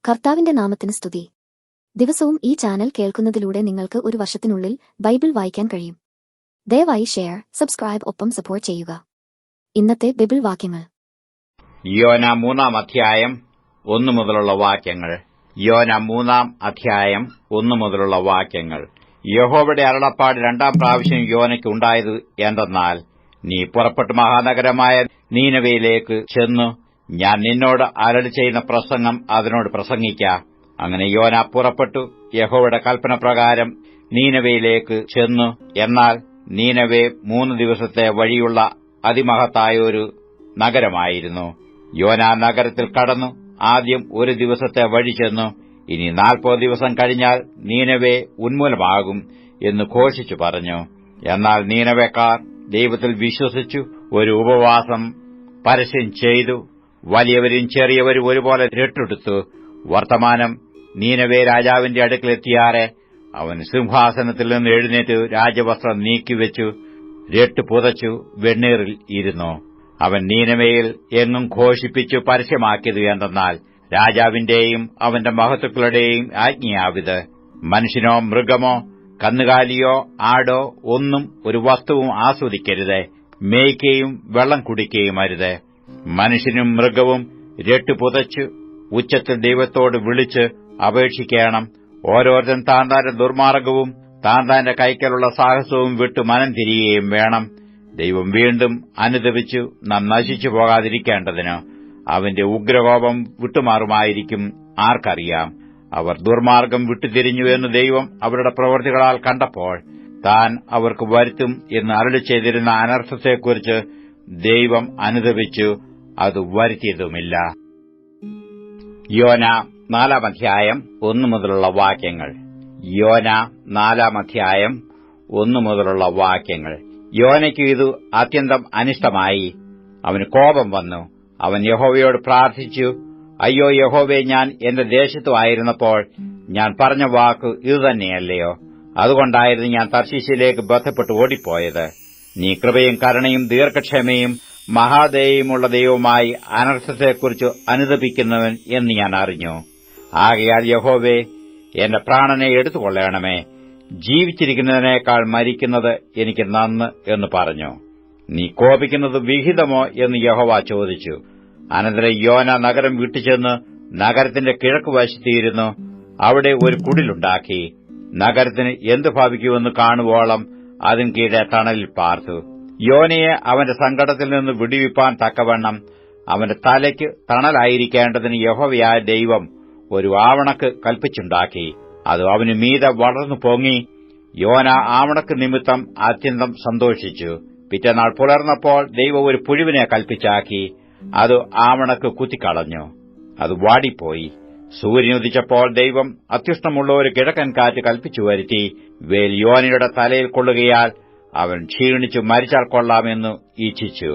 കർത്താവിന്റെ നാമത്തിന് സ്തുതി. ദിവസവും ഈ ചാനൽ കേൾക്കുന്നതിലൂടെ നിങ്ങൾക്ക് ഒരു വർഷത്തിനുള്ളിൽ ബൈബിൾ വായിക്കാൻ കഴിയും. ദയവായി ഷെയർ, സബ്സ്ക്രൈബ് ഒപ്പം സപ്പോർട്ട് ചെയ്യുക. ഇന്നത്തെ ബൈബിൾ വാക്യങ്ങൾ: യോന 3-ാം അധ്യായം 1 മുതലുള്ള വാക്യങ്ങൾ. യോന 3-ാം അധ്യായം 1 മുതലുള്ള വാക്യങ്ങൾ. യഹോവയുടെ അരുളപ്പാട് 2-ാം പ്രാവശ്യം യോനയ്ക്ക് ഉണ്ടായത് എന്തെന്നാൽ, നീ പുറപ്പെട്ട് മഹാനഗരമായ നീനവയിലേക്ക് ചെന്നു ഞാൻ നിന്നോട് അരുളി ചെയ്യുന്ന പ്രസംഗം അതിനോട് പ്രസംഗിക്ക. അങ്ങനെ യോന പുറപ്പെട്ടു യഹോവയുടെ കൽപ്പന പ്രകാരം നീനവയിലേക്ക് ചെന്നു. എന്നാൽ നീനവെ 3 ദിവസത്തെ വഴിയുള്ള അതിമഹത്തായൊരു നഗരമായിരുന്നു. യോന നഗരത്തിൽ കടന്നു ആദ്യം 1 ദിവസത്തെ വഴി ചെന്നു. ഇനി 40 ദിവസം കഴിഞ്ഞാൽ നീനവെ ഉന്മൂലമാകും എന്ന് ഘോഷിച്ചു പറഞ്ഞു. എന്നാൽ നീനവേക്കാർ ദൈവത്തിൽ വിശ്വസിച്ചു ഒരു ഉപവാസം പരസ്യം ചെയ്തു. വലിയവരും ചെറിയവരും ഒരുപോലെ രട്ടെടുത്തു. വർത്തമാനം നീനവേ രാജാവിന്റെ അടുക്കലെത്തിയാറെ അവൻ സിംഹാസനത്തിൽ നിന്ന് എഴുന്നേറ്റ് രാജവസ്ത്രം നീക്കിവെച്ചു രട്ട് പുതച്ചു വെണ്ണീറിൽ ഇരുന്നു. അവൻ നീനവയിൽ എങ്ങും ഘോഷിപ്പിച്ചു പരസ്യമാക്കിയത് എന്തെന്നാൽ, രാജാവിന്റെയും അവന്റെ മഹത്തുക്കളുടെയും ആജ്ഞയാവിത്: മനുഷ്യനോ മൃഗമോ കന്നുകാലിയോ ആടോ ഒന്നും ഒരു വസ്തുവും ആസ്വദിക്കരുത്, മേയ്ക്കുകയും വെള്ളം കുടിക്കുകയും അരുത്. മനുഷ്യനും മൃഗവും രട്ട് പുതച്ച് ഉച്ചത്തിൽ ദൈവത്തോട് വിളിച്ച് അപേക്ഷിക്കണം. ഓരോരുത്തൻ താൻ താന്റെ ദുർമാർഗവും താൻ താന്റെ കൈക്കലുള്ള സാഹസവും വിട്ടു മനം തിരിയുകയും വേണം. ദൈവം വീണ്ടും അനുദപിച്ചു നാം നശിച്ചു പോകാതിരിക്കേണ്ടതിന് അവന്റെ ഉഗ്രകോപം വിട്ടുമാറുമായിരിക്കും ആർക്കറിയാം. അവർ ദുർമാർഗം വിട്ടുതിരിഞ്ഞു എന്ന് ദൈവം അവരുടെ പ്രവൃത്തികളാൽ കണ്ടപ്പോൾ താൻ അവർക്ക് വരുത്തും എന്ന് അരുളി ചെയ്തിരുന്ന അനർത്ഥത്തെക്കുറിച്ച് ദൈവം അനുദപിച്ചു, അത് വരുത്തിയതുമില്ല. യോന 4-ാം അധ്യായം 1 മുതലുള്ള വാക്യങ്ങൾ. യോന 4-ാം അധ്യായം 1 മുതലുള്ള വാക്യങ്ങൾ. യോനയ്ക്ക് ഇത് അത്യന്തം അനിഷ്ടമായി. അവന് കോപം വന്നു. അവൻ യഹോവയോട് പ്രാർത്ഥിച്ചു, അയ്യോ യഹോവേ, ഞാൻ എന്റെ ദേശത്തു ആയിരുന്നപ്പോൾ ഞാൻ പറഞ്ഞ വാക്ക് ഇതുതന്നെയല്ലയോ? അതുകൊണ്ടായിരുന്നു ഞാൻ തർശീശിലേക്ക് ബന്ധപ്പെട്ട് ഓടിപ്പോയത്. നീ കൃപയും കരുണയും ദീർഘക്ഷമയും മഹാദയയുമുള്ള ദൈവമായി അനർത്ഥത്തെക്കുറിച്ച് അനുദപിക്കുന്നവൻ എന്ന് ഞാൻ അറിഞ്ഞു. ആകയാൽ യഹോവേ, എന്റെ പ്രാണനെ എടുത്തുകൊള്ളണമേ. ജീവിച്ചിരിക്കുന്നതിനേക്കാൾ മരിക്കുന്നത് എനിക്ക് നന്ന് എന്ന് പറഞ്ഞു. നീ കോപിക്കുന്നത് വിഹിതമോ എന്ന് യഹോവ ചോദിച്ചു. അനന്തരം യോന നഗരം വിട്ടുചെന്ന് നഗരത്തിന്റെ കിഴക്കുവശത്തിയിരുന്നു. അവിടെ ഒരു കുടിലുണ്ടാക്കി നഗരത്തിന് എന്തു ഭവിക്കുമെന്ന് കാണുവോളം അതിന് കീഴെ തണലിൽ പാർത്തു. യോനയെ അവന്റെ സങ്കടത്തിൽ നിന്ന് വിടുവിപ്പാൻ തക്കവണ്ണം അവന്റെ തലയ്ക്ക് തണലായിരിക്കേണ്ടതിന് യഹോവയായ ദൈവം ഒരു ആവണക്ക് കൽപ്പിച്ചുണ്ടാക്കി. അത് അവന് മീതെ വളർന്നു പൊങ്ങി. യോന ആവണക്ക് നിമിത്തം അത്യന്തം സന്തോഷിച്ചു. പിറ്റേനാൾ പുലർന്നപ്പോൾ ദൈവം ഒരു പുഴുവിനെ കൽപ്പിച്ചാക്കി. അത് ആവണക്ക് കുത്തിക്കളഞ്ഞു. അത് വാടിപ്പോയി. സൂര്യനുദിച്ചപ്പോൾ ദൈവം അത്യുഷ്ണമുള്ള ഒരു കിഴക്കൻ കാറ്റ് കൽപ്പിച്ചു വരുത്തി. വേൽ യോനയുടെ തലയിൽ കൊള്ളുകയാൽ അവൻ ക്ഷീണിച്ചു മരിച്ചാൽ കൊള്ളാമെന്ന് ഇച്ഛിച്ചു.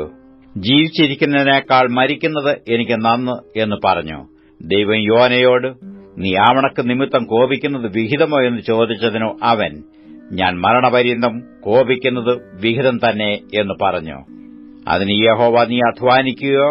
ജീവിച്ചിരിക്കുന്നതിനേക്കാൾ മരിക്കുന്നത് എനിക്ക് നന്ന് എന്ന് പറഞ്ഞു. ദൈവം യോനയോട്, നീ ആവണക്ക് നിമിത്തം കോപിക്കുന്നത് വിഹിതമോ എന്ന് ചോദിച്ചതിനു അവൻ, ഞാൻ മരണപര്യന്തം കോപിക്കുന്നത് വിഹിതം തന്നെ എന്ന് പറഞ്ഞു. അതിന് യഹോവ, നീ അധ്വാനിക്കുകയോ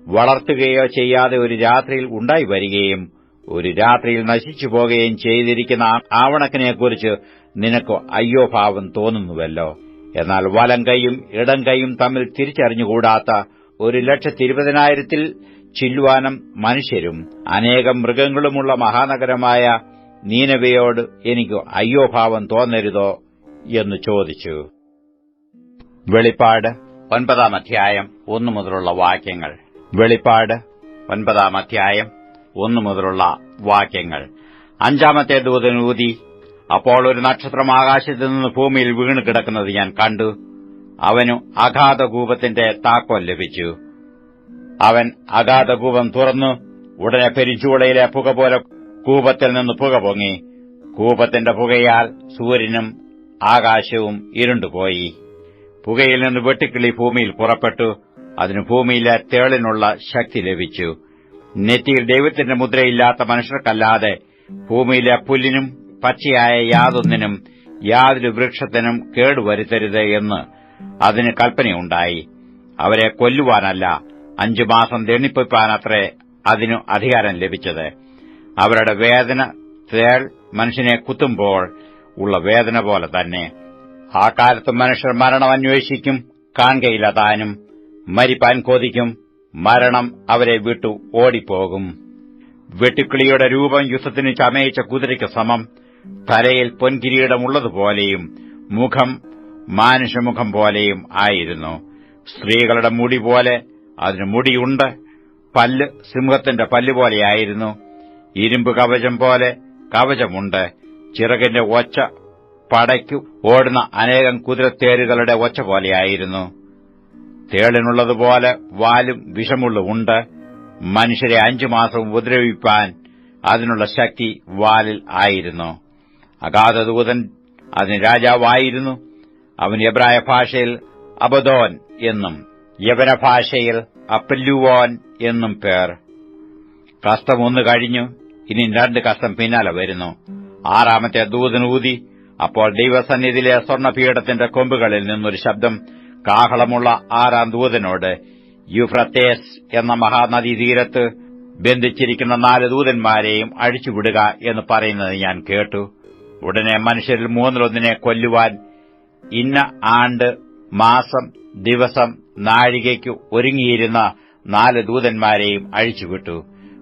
വളർത്തുകയോ ചെയ്യാതെ ഒരു രാത്രിയിൽ ഉണ്ടായി വരികയും ഒരു രാത്രിയിൽ നശിച്ചു പോകുകയും ചെയ്തിരിക്കുന്ന ആവണക്കിനെക്കുറിച്ച് നിനക്ക് അയ്യോ ഭാവം തോന്നുന്നുവല്ലോ. എന്നാൽ വലം കൈയും ഇടം കൈയും തമ്മിൽ തിരിച്ചറിഞ്ഞുകൂടാത്ത 1,20,000 ചില്ലുവാനം മനുഷ്യരും അനേകം മൃഗങ്ങളുമുള്ള മഹാനഗരമായ നീനവയോട് എനിക്ക് അയ്യോ ഭാവം തോന്നരുതോ എന്ന് ചോദിച്ചു. വെളിപ്പാട് 9-ാം അധ്യായം 1 മുതലുള്ള വാക്യങ്ങൾ. വെളിപ്പാട് 9-ാം അധ്യായം 1 മുതലുള്ള വാക്യങ്ങൾ. 5-ാമത്തെ ദൂതൻ ഊതി. അപ്പോൾ ഒരു നക്ഷത്രം ആകാശത്തു നിന്ന് ഭൂമിയിൽ വീണ് കിടക്കുന്നത് ഞാൻ കണ്ടു. അവനു അഗാധകൂപത്തിന്റെ താക്കോൽ ലഭിച്ചു. അവൻ അഗാധകൂപം തുറന്നു. ഉടനെ പെരിഞ്ചൂളയിലെ പുക പോലെ കൂപത്തിൽ നിന്ന് പുക പൊങ്ങി. കൂപത്തിന്റെ പുകയാൽ സൂര്യനും ആകാശവും ഇരുണ്ടുപോയി. പുകയിൽ നിന്ന് വെട്ടുക്കിളി ഭൂമിയിൽ പുറപ്പെട്ടു. അതിന് ഭൂമിയിലെ തേളിനുള്ള ശക്തി ലഭിച്ചു. നെറ്റിയിൽ ദൈവത്തിന്റെ മുദ്രയില്ലാത്ത മനുഷ്യർക്കല്ലാതെ ഭൂമിയിലെ പുല്ലിനും പച്ചയായ യാതൊന്നിനും യാതൊരു വൃക്ഷത്തിനും കേടുവരുത്തരുത് എന്ന് അതിന് കൽപ്പനയുണ്ടായി. അവരെ കൊല്ലുവാനല്ല, 5 മാസം ദണ്ഡിപ്പിപ്പാനത്രേ അതിനു അധികാരം ലഭിച്ചത്. അവരുടെ വേദന തേൾ മനുഷ്യനെ കുത്തുമ്പോൾ ഉള്ള വേദന പോലെ തന്നെ. ആ കാലത്ത് മനുഷ്യർ മരണം അന്വേഷിക്കും, കാണുകയില്ല താനും. മരിപ്പാൻ കൊതിക്കും, മരണം അവരെ വിട്ടു ഓടിപ്പോകും. വെട്ടുക്കിളിയുടെ രൂപം യുദ്ധത്തിന് ചമയിച്ച കുതിരയ്ക്ക് സമം. തലയിൽ പൊൻകിരീടമുള്ളതുപോലെയും മുഖം മാനുഷമുഖം പോലെയും ആയിരുന്നു. സ്ത്രീകളുടെ മുടി പോലെ അതിന് മുടിയുണ്ട്. പല്ല് സിംഹത്തിന്റെ പല്ലുപോലെയായിരുന്നു. ഇരുമ്പ് കവചം പോലെ കവചമുണ്ട്. ചിറകിന്റെ ഒച്ച പടയ്ക്കു ഓടുന്ന അനേകം കുതിരത്തേരുകളുടെ ഒച്ച പോലെയായിരുന്നു. തേളിനുള്ളതുപോലെ വാലും വിഷമുള്ളുണ്ട്. മനുഷ്യരെ 5 മാസം ഉപദ്രവിപ്പാൻ അതിനുള്ള ശക്തി വാലിൽ ആയിരുന്നു. അഗാധദൂതൻ അതിന് രാജാവായിരുന്നു. അവൻ എബ്രായ ഭാഷയിൽ അബദോൻ എന്നും യവന ഭാഷയിൽ അപ്പല്ലുവോൻ എന്നും പേർ. കഷ്ടം 1 കഴിഞ്ഞു, ഇനി 2 കഷ്ടം പിന്നാലെ വരുന്നു. 6-ാമത്തെ ദൂതൻ ഊതി. അപ്പോൾ ദൈവസന്നിധിയിലെ സ്വർണ്ണപീഠത്തിന്റെ കൊമ്പുകളിൽ നിന്നൊരു ശബ്ദം കാഹളമുള്ള 6-ാം ദൂതനോട്, യൂഫ്രത്തേസ് എന്ന മഹാനദീ തീരത്ത് ബന്ധിച്ചിരിക്കുന്ന 4 ദൂതന്മാരെയും അഴിച്ചുവിടുക എന്ന് പറയുന്നത് ഞാൻ കേട്ടു. ഉടനെ മനുഷ്യരിൽ 1/3 കൊല്ലുവാൻ ഇന്ന ആണ്ട്, മാസം, ദിവസം, നാഴികയ്ക്ക് ഒരുങ്ങിയിരുന്ന 4 ദൂതന്മാരെയും അഴിച്ചുവിട്ടു.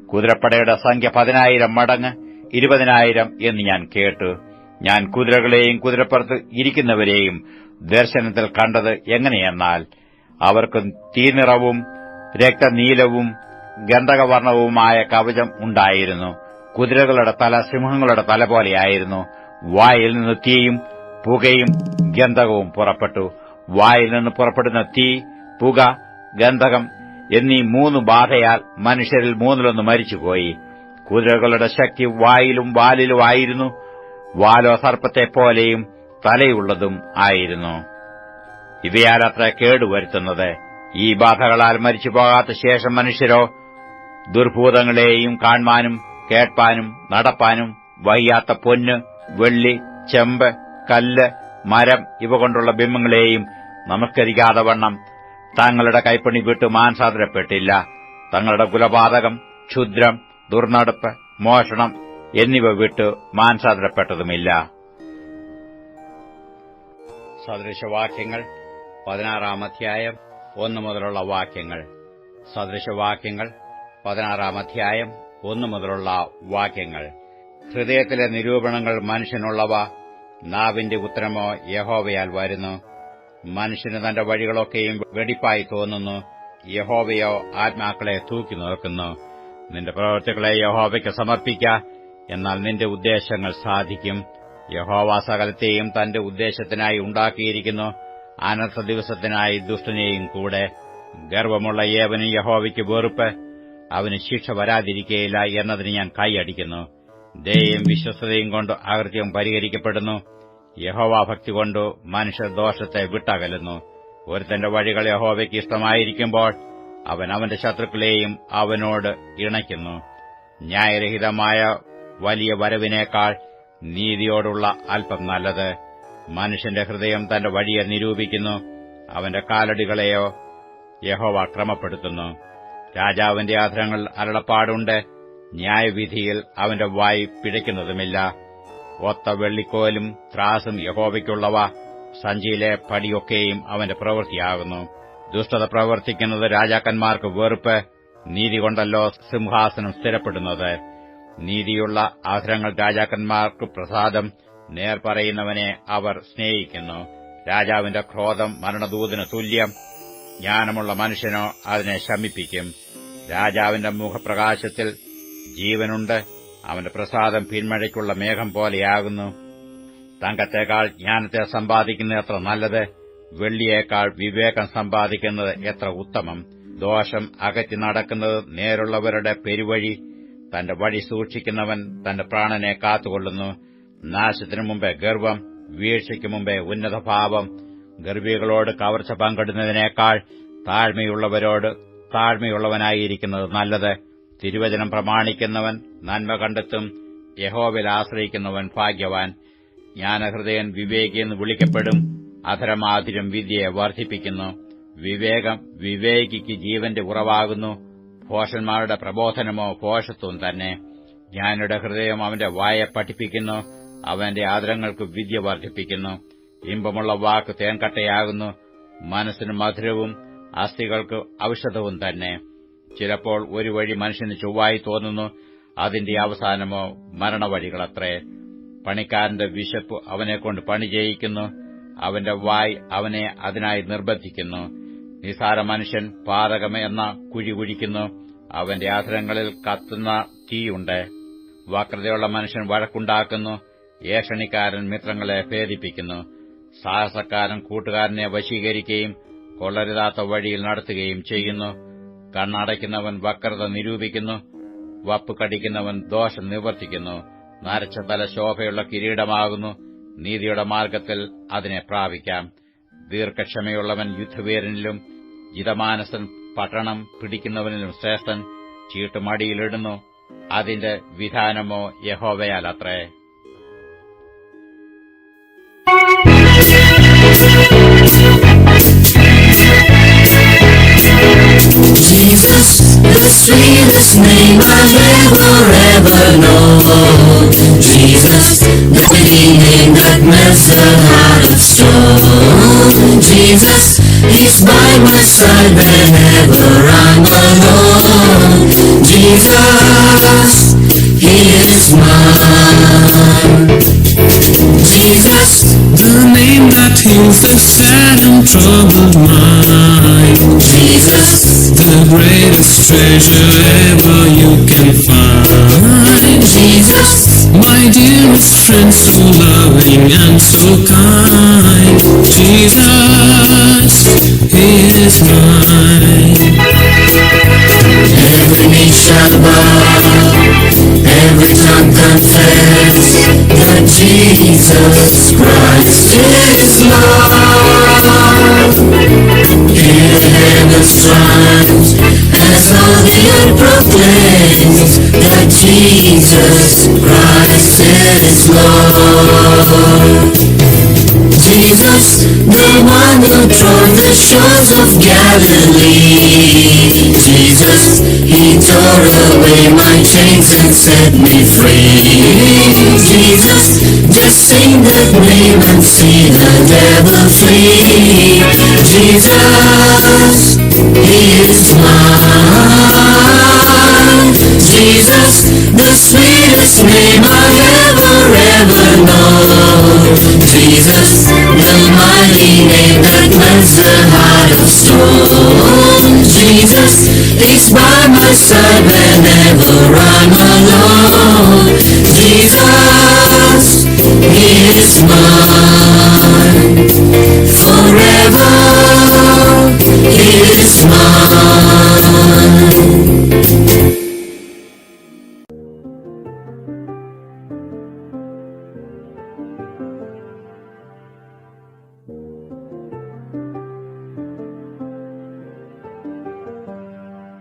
കുതിരപ്പടയുടെ സംഖ്യ 10,000 മടങ്ങ് 20,000 എന്ന് ഞാൻ കേട്ടു. ഞാൻ കുതിരകളെയും കുതിരപ്പുറത്ത് ഇരിക്കുന്നവരെയും ദർശനത്തിൽ കണ്ടത് എങ്ങനെയെന്നാൽ, അവർക്ക് തീനിറവും രക്തനീലവും ഗന്ധകവർണവുമായ കവചം ഉണ്ടായിരുന്നു. കുതിരകളുടെ തല സിംഹങ്ങളുടെ തല പോലെയായിരുന്നു. വായിൽ നിന്ന് തീയും പുകയും ഗന്ധകവും പുറപ്പെട്ടു. വായിൽ നിന്ന് പുറപ്പെടുന്ന തീ, പുക, ഗന്ധകം എന്നീ 3 ബാധയാൽ മനുഷ്യരിൽ 1/3 മരിച്ചുപോയി. കുതിരകളുടെ ശക്തി വായിലും വാലിലുമായിരുന്നു. വാലോ സർപ്പത്തെപ്പോലെയും തലയുള്ളതും ആയിരുന്നു. ഇവയാലത്ര കേടുവരുത്തുന്നത്. ഈ ബാധകളാൽ മരിച്ചുപോകാത്ത ശേഷം മനുഷ്യരോ ദുർഭൂതങ്ങളെയും കാൺമാനും കേൾപ്പാനും നടപ്പാനും വയ്യാത്ത പൊന്ന്, വെള്ളി, ചെമ്പ്, കല്ല്, മരം ഇവ കൊണ്ടുള്ള ബിംബങ്ങളെയും നമസ്കരിക്കാതെ വണ്ണം തങ്ങളുടെ കൈപ്പണി വിട്ട് മാനസാന്തരപ്പെട്ടില്ല. തങ്ങളുടെ കുലപാതകം, ക്ഷുദ്രം, ദുർനടപ്പ്, മോഷണം എന്നിവ വിട്ട് മാനസാന്തരപ്പെട്ടതുമില്ല. സദൃശവാക്യങ്ങൾ 16-ാം അധ്യായം 1 മുതലുള്ള വാക്യങ്ങൾ. സദൃശവാക്യങ്ങൾ 16-ാം അധ്യായം 1 മുതലുള്ള വാക്യങ്ങൾ. ഹൃദയത്തിലെ നിരൂപണങ്ങൾ മനുഷ്യനുള്ളവ, നാവിന്റെ ഉത്തരമോ യഹോവയാൽ വരുന്നു. മനുഷ്യന് തന്റെ വഴികളൊക്കെയും വെടിപ്പായി തോന്നുന്നു. യഹോവയോ ആത്മാക്കളെ തൂക്കി നോക്കുന്നു. നിന്റെ പ്രവൃത്തികളെ യഹോവയ്ക്ക് സമർപ്പിക്ക, എന്നാൽ നിന്റെ ഉദ്ദേശങ്ങൾ സാധിക്കും. യഹോവ സകലത്തെയും തന്റെ ഉദ്ദേശത്തിനായി ഉണ്ടാക്കിയിരിക്കുന്നു, അനർത്ഥ ദിവസത്തിനായി ദുഷ്ടനെയും കൂടെ. ഗർവമുള്ള ഏവനും യഹോവയ്ക്ക് വെറുപ്പ്, അവന് ശിക്ഷ വരാതിരിക്കയില്ല എന്നതിന് ഞാൻ കൈയടിക്കുന്നു. ദയയും വിശ്വസ്തതയും കൊണ്ട് അകൃത്യം പരിഹരിക്കപ്പെടുന്നു. യഹോവാഭക്തി കൊണ്ട് മനുഷ്യർ ദോഷത്തെ വിട്ടകലുന്നു. ഒരുത്തന്റെ വഴികൾ യഹോവയ്ക്ക് ഇഷ്ടമായിരിക്കുമ്പോൾ അവൻ അവന്റെ ശത്രുക്കളെയും അവനോട് ഇണയ്ക്കുന്നു. ന്യായരഹിതമായ വലിയ വരവിനേക്കാൾ നീതിയോടുള്ള അല്പം നല്ലത്. മനുഷ്യന്റെ ഹൃദയം തന്റെ വഴിയെ നിരൂപിക്കുന്നു, അവന്റെ കാലടികളെയോ യഹോവ ക്രമപ്പെടുത്തുന്നു. രാജാവിന്റെ അധരങ്ങൾ അരുളപ്പാടുണ്ട്, ന്യായവിധിയിൽ അവന്റെ വായ് പിഴയ്ക്കുന്നതുമില്ല. ഒത്ത വെള്ളിക്കോലും ത്രാസും യഹോവയ്ക്കുള്ളവ, സഞ്ചിയിലെ പടിയൊക്കെയും അവന്റെ പ്രവൃത്തിയാകുന്നു. ദുഷ്ടത പ്രവർത്തിക്കുന്നത് രാജാക്കന്മാർക്ക് വെറുപ്പ്, നീതി കൊണ്ടല്ലോ സിംഹാസനം സ്ഥിരപ്പെടുന്നത്. നീതിയുള്ള അധരങ്ങൾ രാജാക്കന്മാർക്ക് പ്രസാദം, നേർ പറയുന്നവനെ അവർ സ്നേഹിക്കുന്നു. രാജാവിന്റെ ക്രോധം മരണദൂതന് തുല്യം, ജ്ഞാനമുള്ള മനുഷ്യനോ അതിനെ ശമിപ്പിക്കും. രാജാവിന്റെ മുഖപ്രകാശത്തിൽ ജീവനുണ്ട്, അവന്റെ പ്രസാദം പിന്മഴയ്ക്കുള്ള മേഘം പോലെയാകുന്നു. തങ്കത്തേക്കാൾ ജ്ഞാനത്തെ സമ്പാദിക്കുന്നത് എത്ര നല്ലത്, വെള്ളിയേക്കാൾ വിവേകം സമ്പാദിക്കുന്നത് എത്ര ഉത്തമം. ദോഷം അകറ്റി നടക്കുന്നത് നേരുള്ളവരുടെ പെരുവഴി, തന്റെ വഴി സൂക്ഷിക്കുന്നവൻ തന്റെ പ്രാണനെ കാത്തുകൊള്ളുന്നു. നാശത്തിനു മുമ്പേ ഗർവം, വീഴ്ചയ്ക്ക് മുമ്പേ ഉന്നതഭാവം. ഗർവികളോട് കവർച്ച പങ്കിടുന്നതിനേക്കാൾ താഴ്മയുള്ളവരോട് താഴ്മയുള്ളവനായിരിക്കുന്നത് നല്ലത്. തിരുവചനം പ്രമാണിക്കുന്നവൻ നന്മ കണ്ടെത്തും, യഹോവയിൽ ആശ്രയിക്കുന്നവൻ ഭാഗ്യവാൻ. ജ്ഞാനഹൃദയൻ വിവേകിയെന്ന് വിളിക്കപ്പെടും, അധരമാധുര്യം വിദ്യയെ വർദ്ധിപ്പിക്കുന്നു. വിവേകം വിവേകിക്ക് ജീവന്റെ ഉറവാകുന്നു, ഭോഷന്മാരുടെ പ്രബോധനമോ ഭോഷത്വം തന്നെ. ജ്ഞാനിയുടെ ഹൃദയം അവന്റെ വായെ പഠിപ്പിക്കുന്നു, അവന്റെ ആദരങ്ങൾക്ക് വിദ്യ വർദ്ധിപ്പിക്കുന്നു. ഇമ്പമുള്ള വാക്ക് തേൻകട്ടയാകുന്നു, മനസ്സിന് മധുരവും അസ്ഥികൾക്ക് ഔഷധവും തന്നെ. ചിലപ്പോൾ ഒരു വഴി മനുഷ്യന് ചൊവ്വായി തോന്നുന്നു, അതിന്റെ അവസാനമോ മരണവഴികളത്രേ. പണിക്കാരന്റെ വിശപ്പ് അവനെക്കൊണ്ട് പണി ചെയ്യിക്കുന്നു, അവന്റെ വായ് അവനെ അതിനായി നിർബന്ധിക്കുന്നു. നിസാര മനുഷ്യൻ പാതകമെന്ന കുഴി കുഴിക്കുന്നു, അവന്റെ അധരങ്ങളിൽ കത്തുന്ന തീയുണ്ട്. വക്രതയുള്ള മനുഷ്യൻ വഴക്കുണ്ടാക്കുന്നു, ഏഷണിക്കാരൻ മിത്രങ്ങളെ ഭേദിപ്പിക്കുന്നു. സാഹസക്കാരൻ കൂട്ടുകാരനെ വശീകരിക്കുകയും കൊള്ളരുതാത്ത വഴിയിൽ നടത്തുകയും ചെയ്യുന്നു. കണ്ണടയ്ക്കുന്നവൻ വക്രത നിരൂപിക്കുന്നു, വപ്പ് കടിക്കുന്നവൻ ദോഷം നിവർത്തിക്കുന്നു. നരച്ച തല ശോഭയുള്ള കിരീടമാകുന്നു, നീതിയുടെ മാർഗ്ഗത്തിൽ അതിനെ പ്രാപിക്കാം. ദീർഘക്ഷമയുള്ളവൻ യുദ്ധവീരനിലും ജിതമാനസൻ പട്ടണം പിടിക്കുന്നവനിലും ശ്രേഷ്ഠൻ. ചീട്ട് മടിയിലിടുന്നു, അതിന്റെ വിധാനമോ യഹോവയാലത്രേ. Jesus, the sweetest name I've ever known. Jesus, the name that melts the heart of stone. Jesus, He's by my side whenever I'm alone. Jesus, He is mine. Jesus, the name that heals the sad and troubled mind. Jesus, The greatest treasure ever you can find. Jesus, My dearest friend, so loving and so kind. Jesus, He is mine. every knee shall bow, every tongue confess that Jesus Christ is Lord. In heaven's triumph, as all the earth proclaims that Jesus Christ is Lord. Jesus, the one who trod the shores of Galilee. Jesus, He tore away my chains and set me free. Jesus, just sing that name and see the devil flee. Jesus, He is mine. Jesus, the sweetest name I've ever known. Jesus, the mighty name that melts the heart of stone. Jesus is by my side whenever I'm